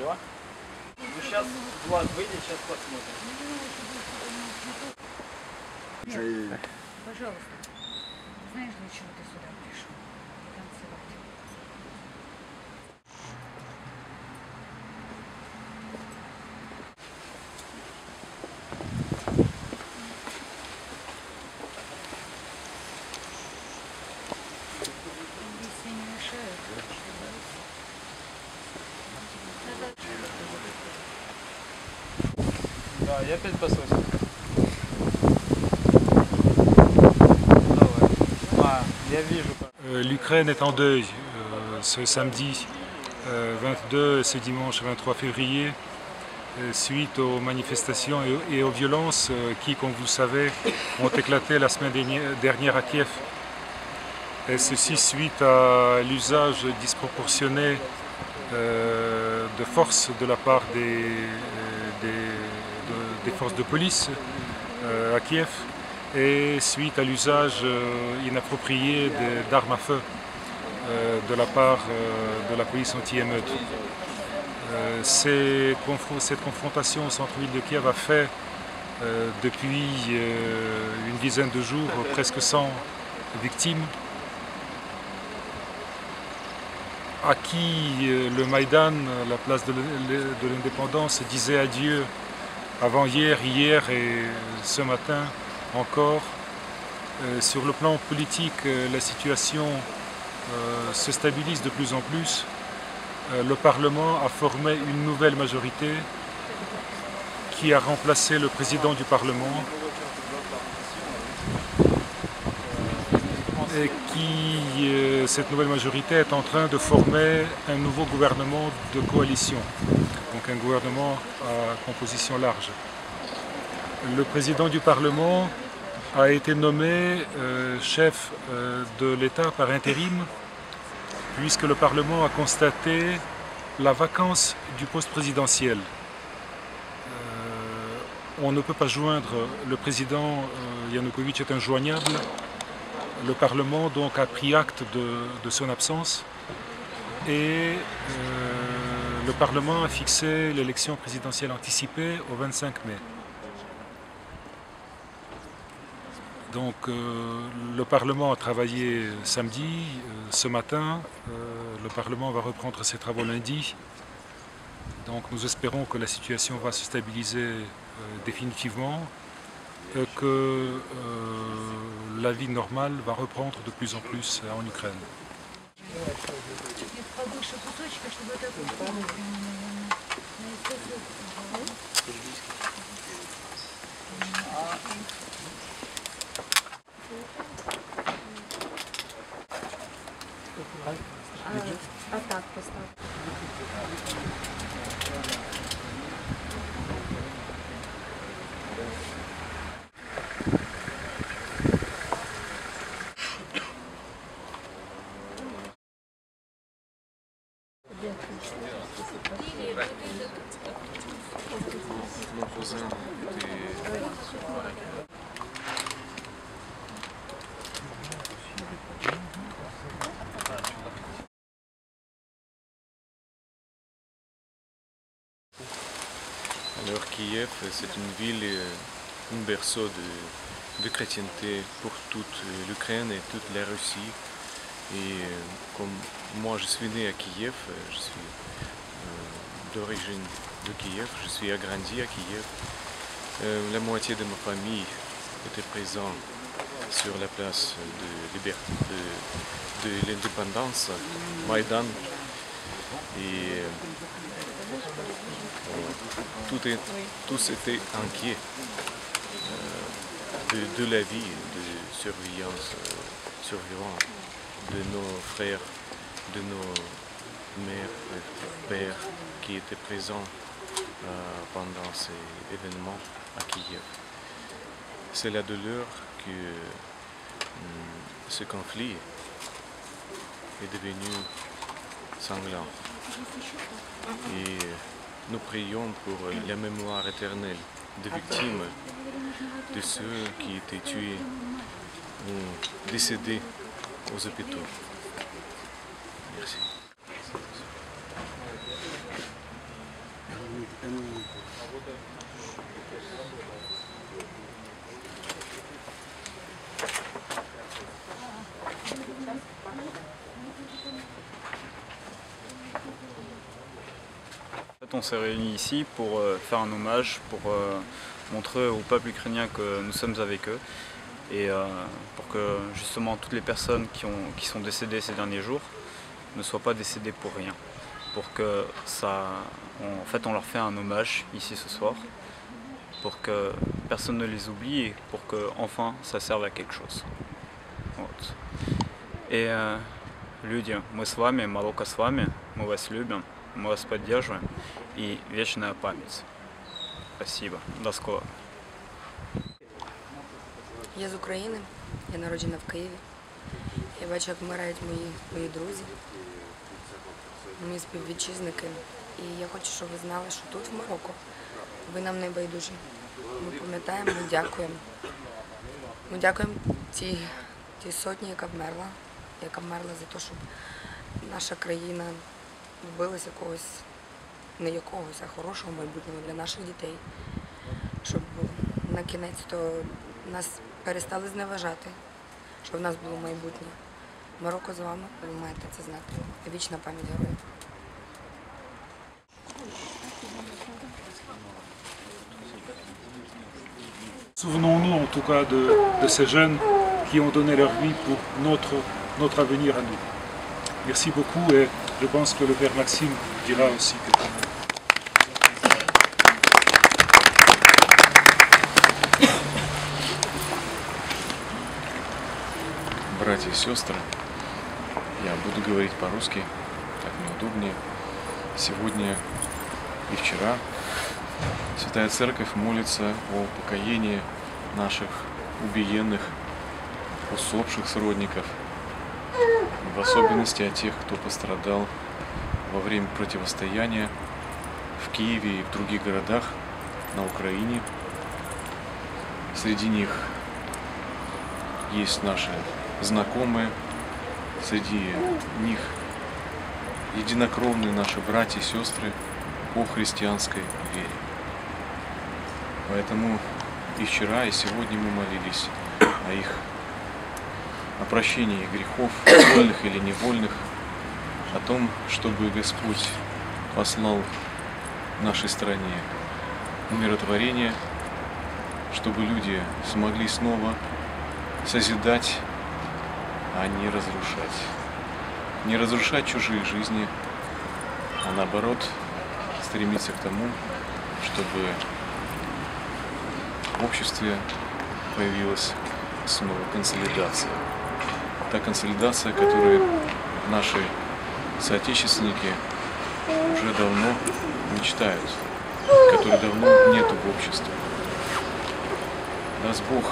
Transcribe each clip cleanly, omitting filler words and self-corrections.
Все? Ну сейчас Влад выйдет, сейчас посмотрим. Пожалуйста, знаешь, для чего ты сюда пришел? Танцевать. Если не мешают, Да, я опять пососил. Я вижу. L'Ukraine est en deuil ce samedi 22 et ce dimanche 23 février suite aux manifestations et aux violences qui, comme vous le savez, ont éclaté la semaine dernière à Kiev. Et ceci suite à l'usage disproportionné de force de la part des forces de police à Kiev et suite à l'usage inapproprié d'armes à feu de la part de la police anti-émeute. Cette confrontation au centre-ville de Kiev a fait depuis une dizaine de jours presque 100 victimes à qui le Maïdan, la place de l'indépendance, disait adieu avant hier et ce matin encore. Sur le plan politique, la situation se stabilise de plus en plus. Le Parlement a formé une nouvelle majorité qui a remplacé le président du Parlement et cette nouvelle majorité est en train de former un nouveau gouvernement de coalition, donc un gouvernement à composition large. Le président du Parlement a été nommé chef de l'État par intérim, puisque le Parlement a constaté la vacance du poste présidentiel. On ne peut pas joindre le président Yanukovych est injoignable. Le Parlement donc a pris acte de son absence et le Parlement a fixé l'élection présidentielle anticipée au 25 mai. Donc le Parlement a travaillé samedi, ce matin, le Parlement va reprendre ses travaux lundi. Donc nous espérons que la situation va se stabiliser définitivement et que la vie normale va reprendre de plus en plus en Ukraine. А так поставь. Alors Kiev, c'est une ville, un berceau de chrétienté pour toute l'Ukraine et toute la Russie. Et comme moi je suis né à Kiev, je suis d'origine de Kiev, je suis agrandi à Kiev. La moitié de ma famille était présente sur la place de l'indépendance, Maïdan. Et tous étaient inquiets de la vie, de surveillance de nos frères, de nos mères et pères qui étaient présents pendant ces événements à Kiev. C'est la douleur que ce conflit est devenu sanglant. Et nous prions pour la mémoire éternelle des victimes, de ceux qui étaient tués ou décédés aux hôpitaux. Merci. on s'est réunis ici pour faire un hommage, pour montrer au peuple ukrainien que nous sommes avec eux et pour que justement toutes les personnes qui sont décédées ces derniers jours ne soient pas décédées pour rien. Pour que en fait, on leur fait un hommage ici ce soir, pour que personne ne les oublie et pour que enfin ça serve à quelque chose. Вот. И люди, мы с вами, Марокко с вами, мы вас любим, мы вас поддерживаем и вечная память. Спасибо. До скорого. Я з України, я народжена в Києві. Я бачу, як вмирають мої друзі, мої співвітчизники. І я хочу, щоб ви знали, що тут, в Марокко, ви нам не байдужі. Ми пам'ятаємо, ми дякуємо. Ми дякуємо тій сотні, яка вмерла за те, щоб наша країна добилася якогось, не якогось, а хорошого майбутнього для наших дітей. Щоб на кінець то нас перестали зневажати, щоб в нас було майбутнє. Марокко з вами, ви маєте це знати. Вічна пам'ять героїв. Souvenons-nous en tout cas de ces jeunes qui ont donné leur vie pour notre avenir à nous. Merci beaucoup et je pense que le Père Maxime dira aussi quelque chose. Братья и сестры, я буду говорить по-русски, так мне удобнее. Сегодня и вчера Святая Церковь молится о покаянии наших убиенных, усопших сродников, в особенности о тех, кто пострадал во время противостояния в Киеве и в других городах на Украине. Среди них есть наши знакомые, среди них единокровные наши братья и сестры по христианской вере. Поэтому и вчера, и сегодня мы молились о прощении грехов, вольных или невольных, о том, чтобы Господь послал нашей стране умиротворение, чтобы люди смогли снова созидать, а не разрушать. Не разрушать чужие жизни, а наоборот стремиться к тому, чтобы в обществе появилась снова консолидация. Та консолидация, которую наши соотечественники уже давно мечтают, которой давно нету в обществе. Даст Бог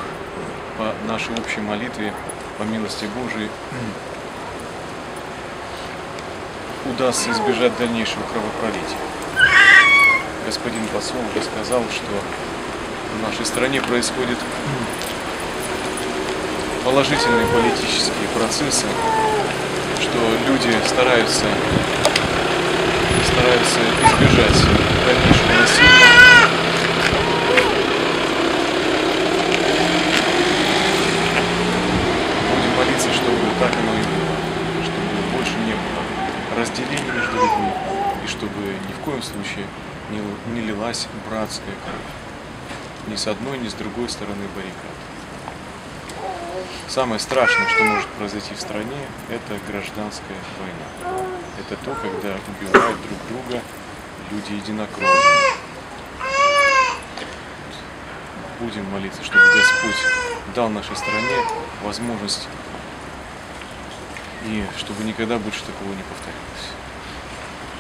по нашей общей молитве, по милости Божией, удастся избежать дальнейшего кровопролития. Господин посол уже сказал, что в нашей стране происходят положительные политические процессы, что люди стараются избежать дальнейшего насилия. Будем молиться, чтобы так оно и было, чтобы больше не было разделений между людьми и чтобы ни в коем случае не лилась братская кровь ни с одной, ни с другой стороны баррикад. Самое страшное, что может произойти в стране, это гражданская война. Это то, когда убивают друг друга люди единокровные. Будем молиться, чтобы Господь дал нашей стране возможность и чтобы никогда больше такого не повторилось.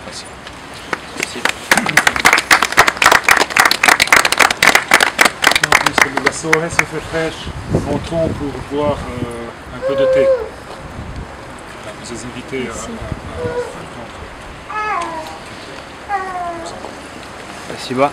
Спасибо. Puisque la soirée se fait fraîche, entrons pour boire un peu de thé. Vous êtes invités à Спасибо.